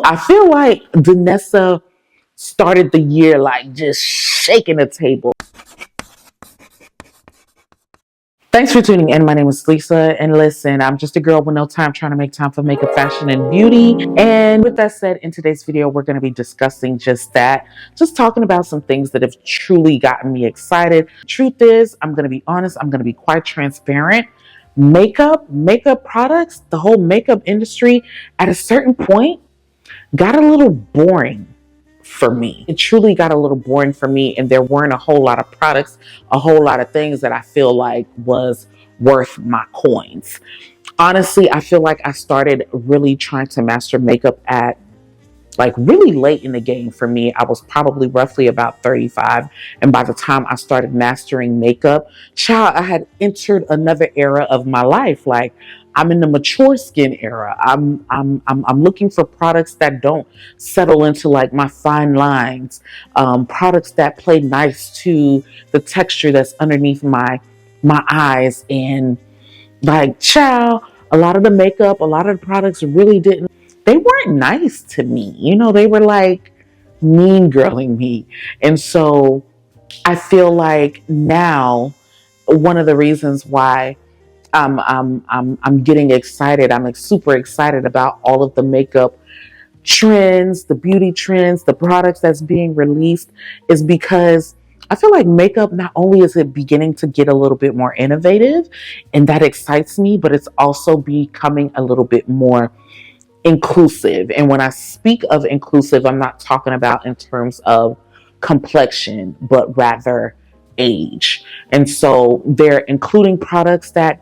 I feel like Danessa started the year like just shaking the table. Thanks for tuning in. My name is Lisa, and listen, I'm just a girl with no time trying to make time for makeup, fashion, and beauty. And with that said, in today's video, we're going to be discussing just that, just talking about some things that have truly gotten me excited. Truth is, I'm going to be honest, I'm going to be quite transparent. Makeup products, the whole makeup industry at a certain point got a little boring for me. It truly got a little boring for me, and there weren't a whole lot of products, a whole lot of things that I feel like was worth my coins. Honestly, I feel like I started really trying to master makeup at like really late in the game for me. I was probably roughly about 35, and by the time I started mastering makeup, child, I had entered another era of my life. Like, I'm in the mature skin era. I'm looking for products that don't settle into like my fine lines, products that play nice to the texture that's underneath my eyes. And like, child, a lot of the makeup, a lot of the products really didn't, they weren't nice to me. You know, they were like mean girling me. And so I feel like now one of the reasons why I'm getting excited, I'm like super excited about all of the makeup trends, the beauty trends, the products that's being released, is because I feel like makeup, not only is it beginning to get a little bit more innovative, and that excites me, but it's also becoming a little bit more inclusive. And when I speak of inclusive, I'm not talking about in terms of complexion, but rather age. And so they're including products that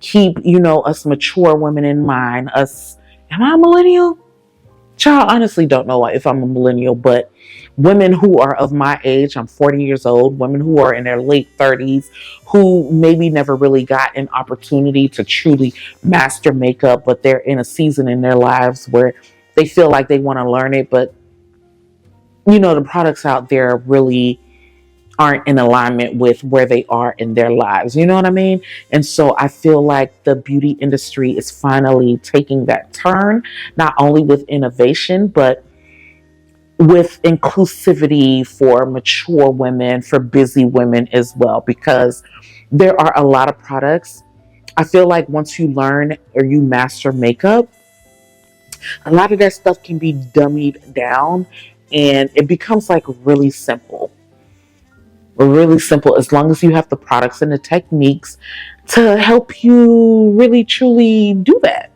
keep, you know, us mature women in mind. Us, am I a millennial? Child, honestly don't know if I'm a millennial, but women who are of my age, I'm 40 years old, women who are in their late 30s, who maybe never really got an opportunity to truly master makeup, but they're in a season in their lives where they feel like they want to learn it, but you know, the products out there really aren't in alignment with where they are in their lives. You know what I mean? And so I feel like the beauty industry is finally taking that turn, not only with innovation, but with inclusivity for mature women, for busy women as well, because there are a lot of products. I feel like once you learn or you master makeup, a lot of that stuff can be dummied down and it becomes like really simple, as long as you have the products and the techniques to help you really truly do that.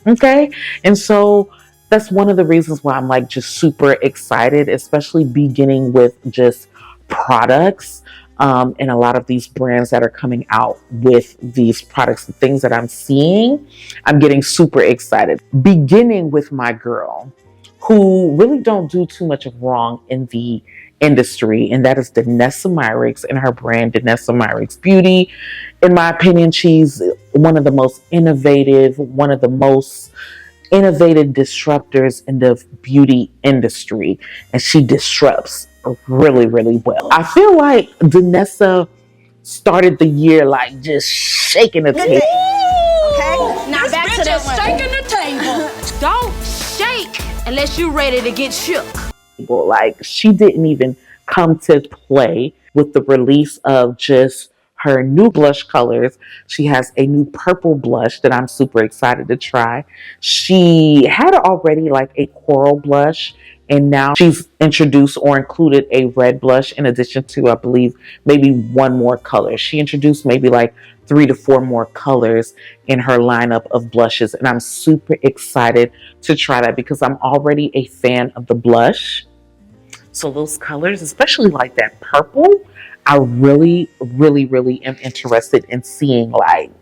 Okay. And so that's one of the reasons why I'm like just super excited, especially beginning with just products, and a lot of these brands that are coming out with these products, the things that I'm seeing, I'm getting super excited. Beginning with my girl, who really don't do too much of wrong in the industry, and that is Danessa Myricks and her brand Danessa Myricks Beauty. In my opinion, she's one of the most innovative, one of the most innovative disruptors in the beauty industry, and she disrupts really, really well. I feel like Danessa started the year like just shaking the table. Okay, now back to that one. Shaking the table. Don't shake unless you're ready to get shook. Like, she didn't even come to play with the release of just her new blush colors. She has a new purple blush that I'm super excited to try. She had already like a coral blush, and now she's introduced or included a red blush in addition to, I believe, maybe one more color. She introduced maybe like 3 to 4 more colors in her lineup of blushes, and I'm super excited to try that because I'm already a fan of the blush. So those colors, especially like that purple, I really, really, really am interested in seeing like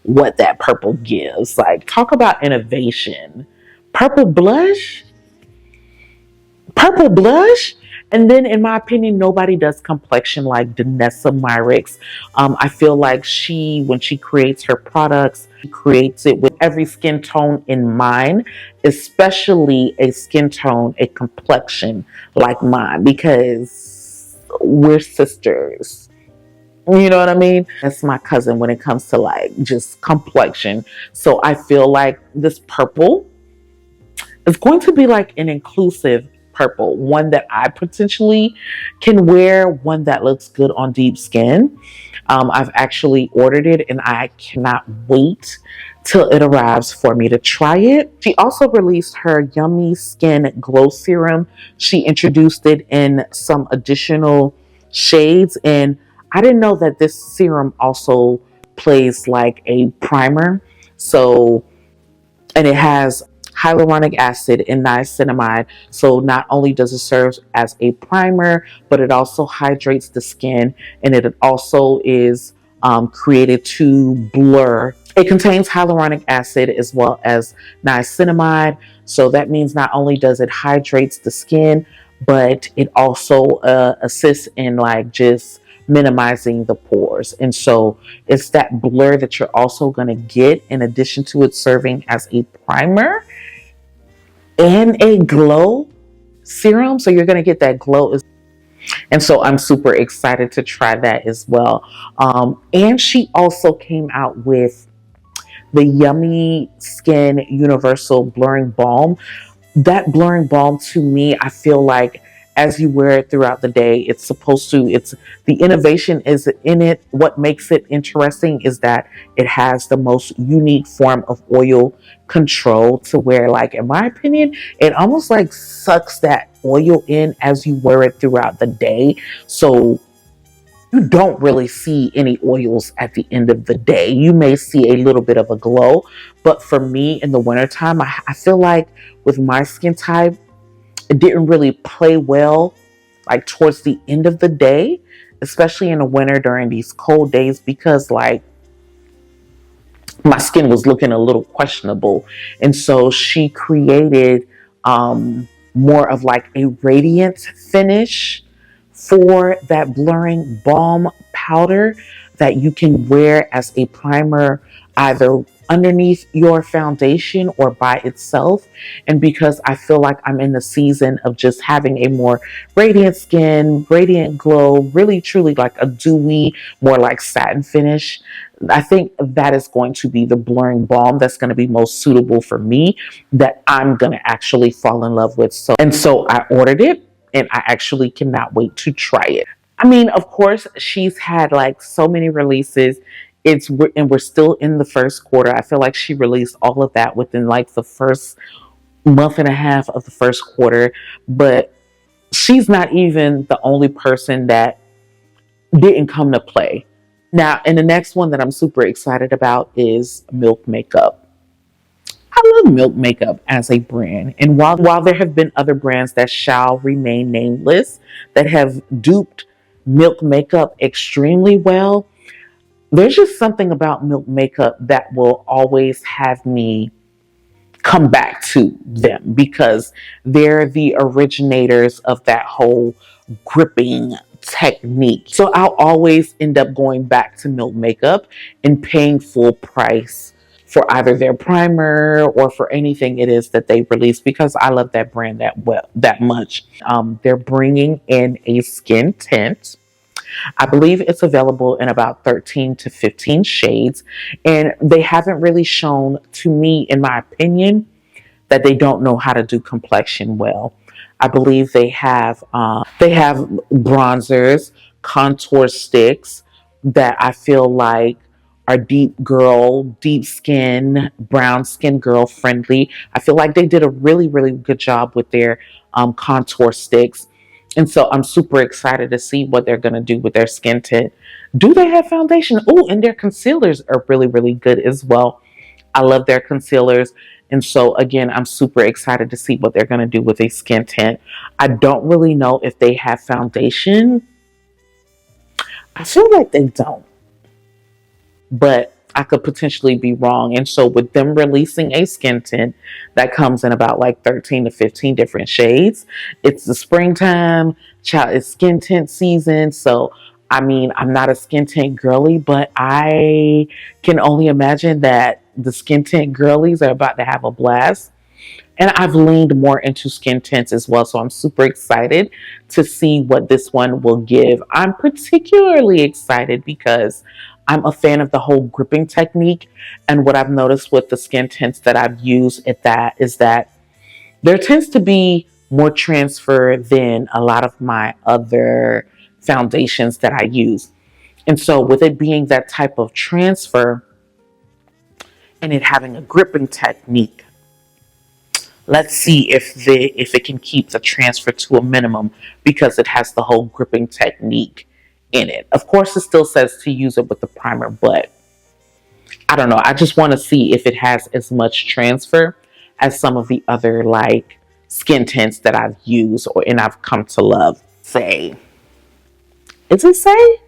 what that purple gives. Like, talk about innovation. Purple blush? Purple blush? And then, in my opinion, nobody does complexion like Danessa Myricks. I feel like when she creates her products, she creates it with every skin tone in mind, especially a skin tone, a complexion like mine, because we're sisters. You know what I mean? That's my cousin when it comes to like just complexion. So I feel like this purple It's going to be like an inclusive purple, one that I potentially can wear, one that looks good on deep skin. I've actually ordered it and I cannot wait till it arrives for me to try it. She also released her Yummy Skin Glow Serum. She introduced it in some additional shades, and I didn't know that this serum also plays like a primer. So, and it has hyaluronic acid and niacinamide. So not only does it serve as a primer, but it also hydrates the skin, and it also is created to blur. It contains hyaluronic acid as well as niacinamide. So that means not only does it hydrates the skin, but it also assists in like just minimizing the pores. And so it's that blur that you're also going to get in addition to it serving as a primer and a glow serum. So you're going to get that glow. And so I'm super excited to try that as well. And she also came out with the Yummy Skin Universal Blurring Balm. That blurring balm, to me, I feel like as you wear it throughout the day, it's the innovation is in it. What makes it interesting is that it has the most unique form of oil control, to where, like, in my opinion, it almost like sucks that oil in as you wear it throughout the day. So you don't really see any oils at the end of the day. You may see a little bit of a glow, but for me in the wintertime, I feel like with my skin type, it didn't really play well like towards the end of the day, especially in the winter during these cold days, because like my skin was looking a little questionable. And so she created more of like a radiant finish for that blurring balm powder that you can wear as a primer, either underneath your foundation or by itself. And because I feel like I'm in the season of just having a more radiant skin, radiant glow, really truly like a dewy, more like satin finish, I think that is going to be the blurring balm that's going to be most suitable for me, that I'm going to actually fall in love with. So I ordered it, and I actually cannot wait to try it. I mean, of course, she's had like so many releases. And we're still in the first quarter. I feel like she released all of that within like the first month and a half of the first quarter. But she's not even the only person that didn't come to play. Now, and the next one that I'm super excited about is Milk Makeup. I love Milk Makeup as a brand. And while there have been other brands that shall remain nameless that have duped Milk Makeup extremely well, there's just something about Milk Makeup that will always have me come back to them, because they're the originators of that whole gripping technique. So I'll always end up going back to Milk Makeup and paying full price for either their primer or for anything it is that they release, because I love that brand that much. They're bringing in a skin tint. I believe it's available in about 13 to 15 shades, and they haven't really shown to me, in my opinion, that they don't know how to do complexion well. I believe they have bronzers, contour sticks that I feel like are deep skin, brown skin girl friendly. I feel like they did a really, really good job with their contour sticks. And so I'm super excited to see what they're going to do with their skin tint. Do they have foundation? Oh, and their concealers are really, really good as well. I love their concealers. And so, again, I'm super excited to see what they're going to do with a skin tint. I don't really know if they have foundation. I feel like they don't, but I could potentially be wrong. And so with them releasing a skin tint that comes in about like 13 to 15 different shades, it's the springtime, it's skin tint season. So, I mean, I'm not a skin tint girly, but I can only imagine that the skin tint girlies are about to have a blast. And I've leaned more into skin tints as well. So I'm super excited to see what this one will give. I'm particularly excited because I'm a fan of the whole gripping technique. And what I've noticed with the skin tints that I've used is that There tends to be more transfer than a lot of my other foundations that I use. And so with it being that type of transfer and it having a gripping technique, let's see if it can keep the transfer to a minimum because it has the whole gripping technique in it. Of course, it still says to use it with the primer, but I don't know. I just want to see if it has as much transfer as some of the other like skin tints that I've used and I've come to love. Say, is it Saie?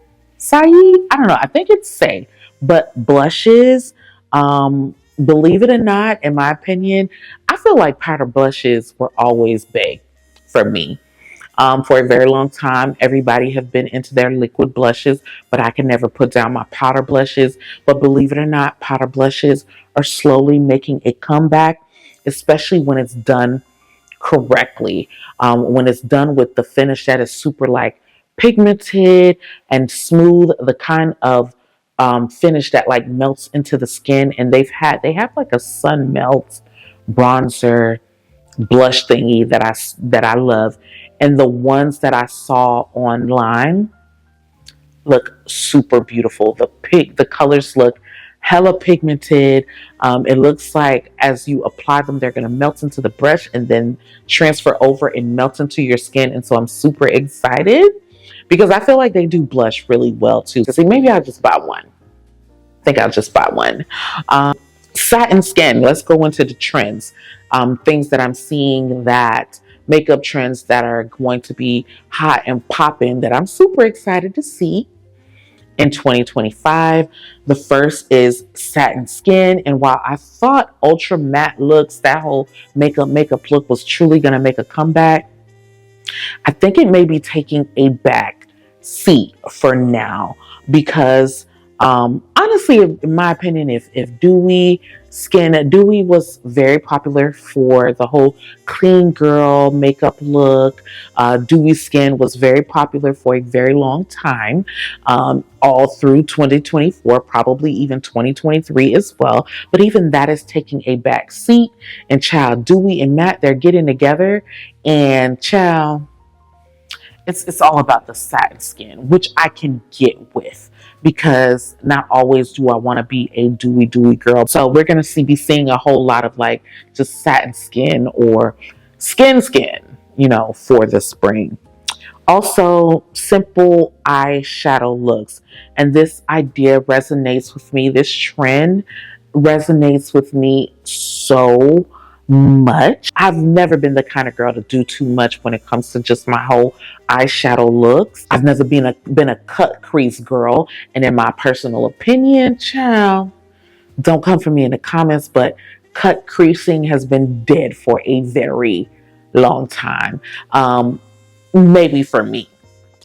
I don't know. I think it's Saie. But blushes, believe it or not, in my opinion, I feel like powder blushes were always big for me. For a very long time, everybody have been into their liquid blushes, but I can never put down my powder blushes. But believe it or not, powder blushes are slowly making a comeback, especially when it's done correctly. When it's done with the finish that is super like pigmented and smooth, the kind of finish that like melts into the skin. And they have like a sun melt bronzer blush thingy that I love, and the ones that I saw online look super beautiful. The colors look hella pigmented. It looks like as you apply them, they're gonna melt into the brush and then transfer over and melt into your skin. And so I'm super excited because I feel like they do blush really well too. So see, maybe I'll just buy one. I think I'll just buy one. Satin skin. Let's go into the trends. Things that I'm seeing, that makeup trends that are going to be hot and popping that I'm super excited to see in 2025. The first is satin skin. And while I thought ultra matte looks, that whole makeup look was truly going to make a comeback, I think it may be taking a back seat for now because honestly, in my opinion, if dewy was very popular for the whole clean girl makeup look. Dewy skin was very popular for a very long time, all through 2024, probably even 2023 as well. But even that is taking a back seat. And child, dewy and matte, they're getting together, and child, it's all about the satin skin, which I can get with because not always do I want to be a dewy girl. So we're going to be seeing a whole lot of like just satin skin or skin, for the spring. Also, simple eyeshadow looks. And this idea resonates with me. This trend resonates with me so much. I've never been the kind of girl to do too much when it comes to just my whole eyeshadow looks. I've never been a cut crease girl. And in my personal opinion, child, don't come for me in the comments, but cut creasing has been dead for a very long time. Maybe for me.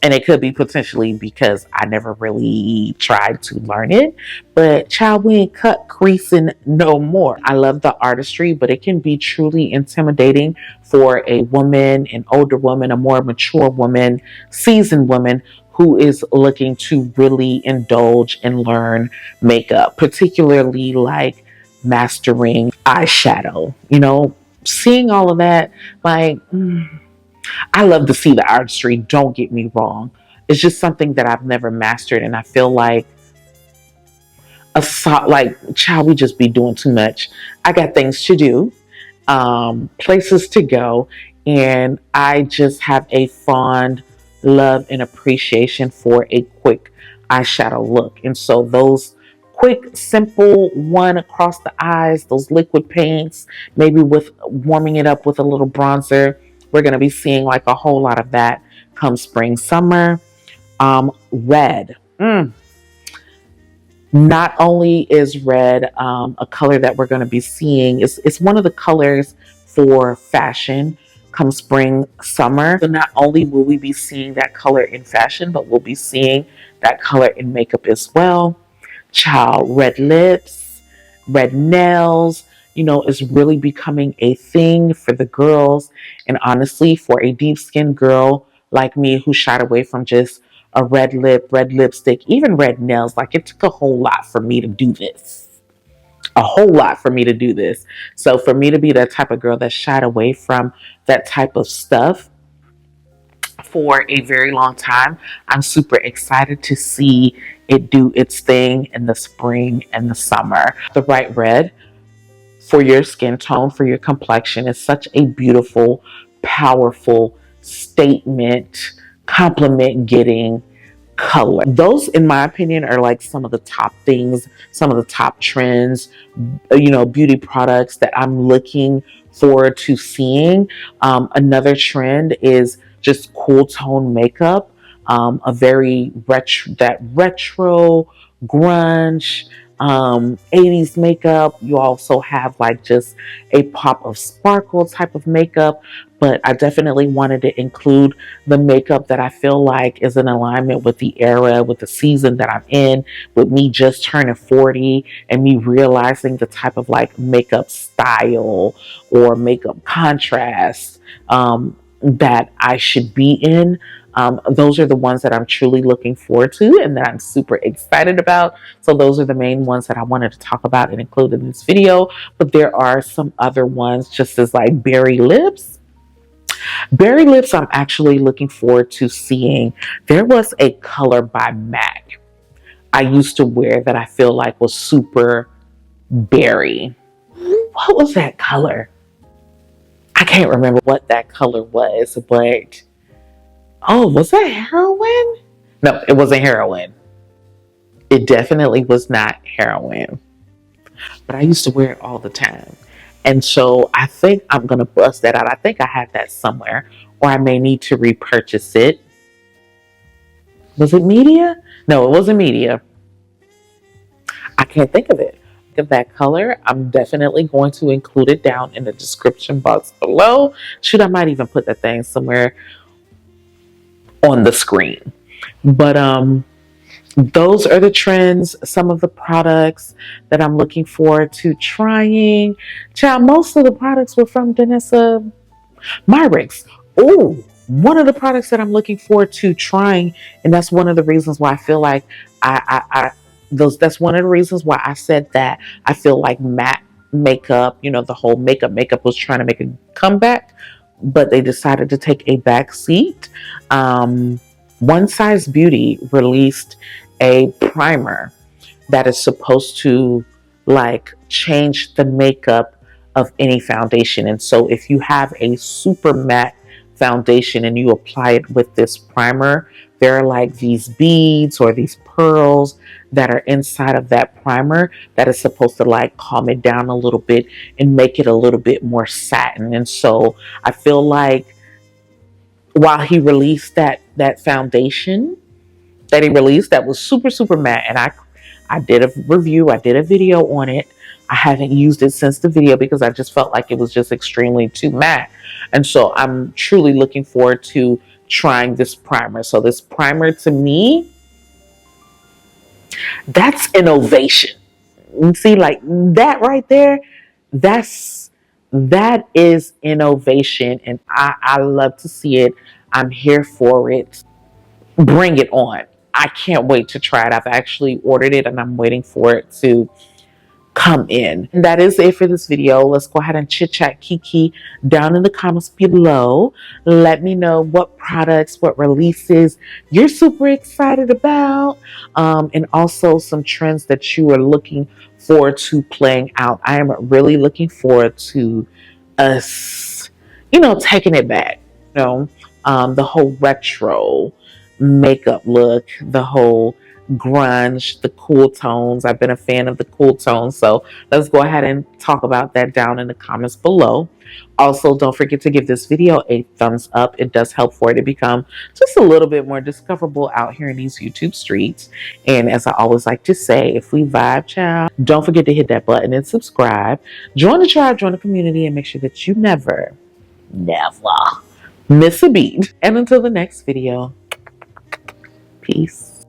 And it could be potentially because I never really tried to learn it. But child, we ain't cut creasing no more. I love the artistry, but it can be truly intimidating for a woman, an older woman, a more mature woman, seasoned woman who is looking to really indulge and learn makeup, particularly like mastering eyeshadow. Seeing all of that, like... I love to see the artistry, don't get me wrong. It's just something that I've never mastered, and I feel like child, we just be doing too much. I got things to do, places to go, and I just have a fond love and appreciation for a quick eyeshadow look. And so those quick, simple one across the eyes, those liquid paints, maybe with warming it up with a little bronzer. We're going to be seeing like a whole lot of that come spring, summer. Red. Not only is red a color that we're going to be seeing, it's one of the colors for fashion come spring, summer. So not only will we be seeing that color in fashion, but we'll be seeing that color in makeup as well. Child, red lips, red nails, is really becoming a thing for the girls. And honestly, for a deep skinned girl like me who shied away from just a red lip, red lipstick, even red nails, like it took a whole lot for me to do this. a whole lot for me to do this. So for me to be that type of girl that shied away from that type of stuff for a very long time, I'm super excited to see it do its thing in the spring and the summer. The right red for your skin tone, for your complexion, is such a beautiful, powerful statement, compliment getting color. Those, in my opinion, are like some of the top things, some of the top trends, beauty products that I'm looking forward to seeing. Another trend is just cool tone makeup, a very retro grunge 80s makeup. You also have like just a pop of sparkle type of makeup, but I definitely wanted to include the makeup that I feel like is in alignment with the era, with the season that I'm in, with me just turning 40 and me realizing the type of like makeup style or makeup contrast that I should be in. Those are the ones that I'm truly looking forward to and that I'm super excited about. So those are the main ones that I wanted to talk about and include in this video. But there are some other ones, just as like berry lips. Berry lips, I'm actually looking forward to seeing. There was a color by MAC I used to wear that I feel like was super berry. What was that color? I can't remember what that color was, but oh, was that heroin? No, it wasn't heroin. It definitely was not heroin. But I used to wear it all the time. And so I think I'm going to bust that out. I think I have that somewhere, or I may need to repurchase it. Was it media? No, it wasn't media. I can't think of it. Of that color, I'm definitely going to include it down in the description box below. Shoot, I might even put that thing somewhere on the screen. But those are the trends, some of the products that I'm looking forward to trying. Child, most of the products were from Danessa. Myricks. Oh, one of the products that I'm looking forward to trying, and that's one of the reasons why I feel like that's one of the reasons why I said that I feel like matte makeup, the whole makeup was trying to make a comeback, but they decided to take a back seat. One Size Beauty released a primer that is supposed to like change the makeup of any foundation. And so if you have a super matte foundation and you apply it with this primer, there are like these beads or these pearls that are inside of that primer that is supposed to like calm it down a little bit and make it a little bit more satin. And so I feel like while he released that foundation that he released that was super matte, and I did a review, I did a video on it. I haven't used it since the video because I just felt like it was just extremely too matte. And so I'm truly looking forward to trying this primer. So this primer, to me, that's innovation. You see, like that right there, that is innovation, and I love to see it. I'm here for it. Bring it on. I can't wait to try it. I've actually ordered it and I'm waiting for it to come in. And that is it for this video. Let's go ahead and chit chat kiki down in the comments below. Let me know what products, what releases you're super excited about, and also some trends that you are looking forward to playing out. I am really looking forward to us, taking it back. The whole retro makeup look, the whole grunge, the cool tones. I've been a fan of the cool tones, so let's go ahead and talk about that down in the comments below. Also, don't forget to give this video a thumbs up. It does help for it to become just a little bit more discoverable out here in these YouTube streets. And as I always like to say, if we vibe, child, don't forget to hit that button and subscribe. Join the tribe, join the community, and make sure that you never miss a beat. And until the next video, peace.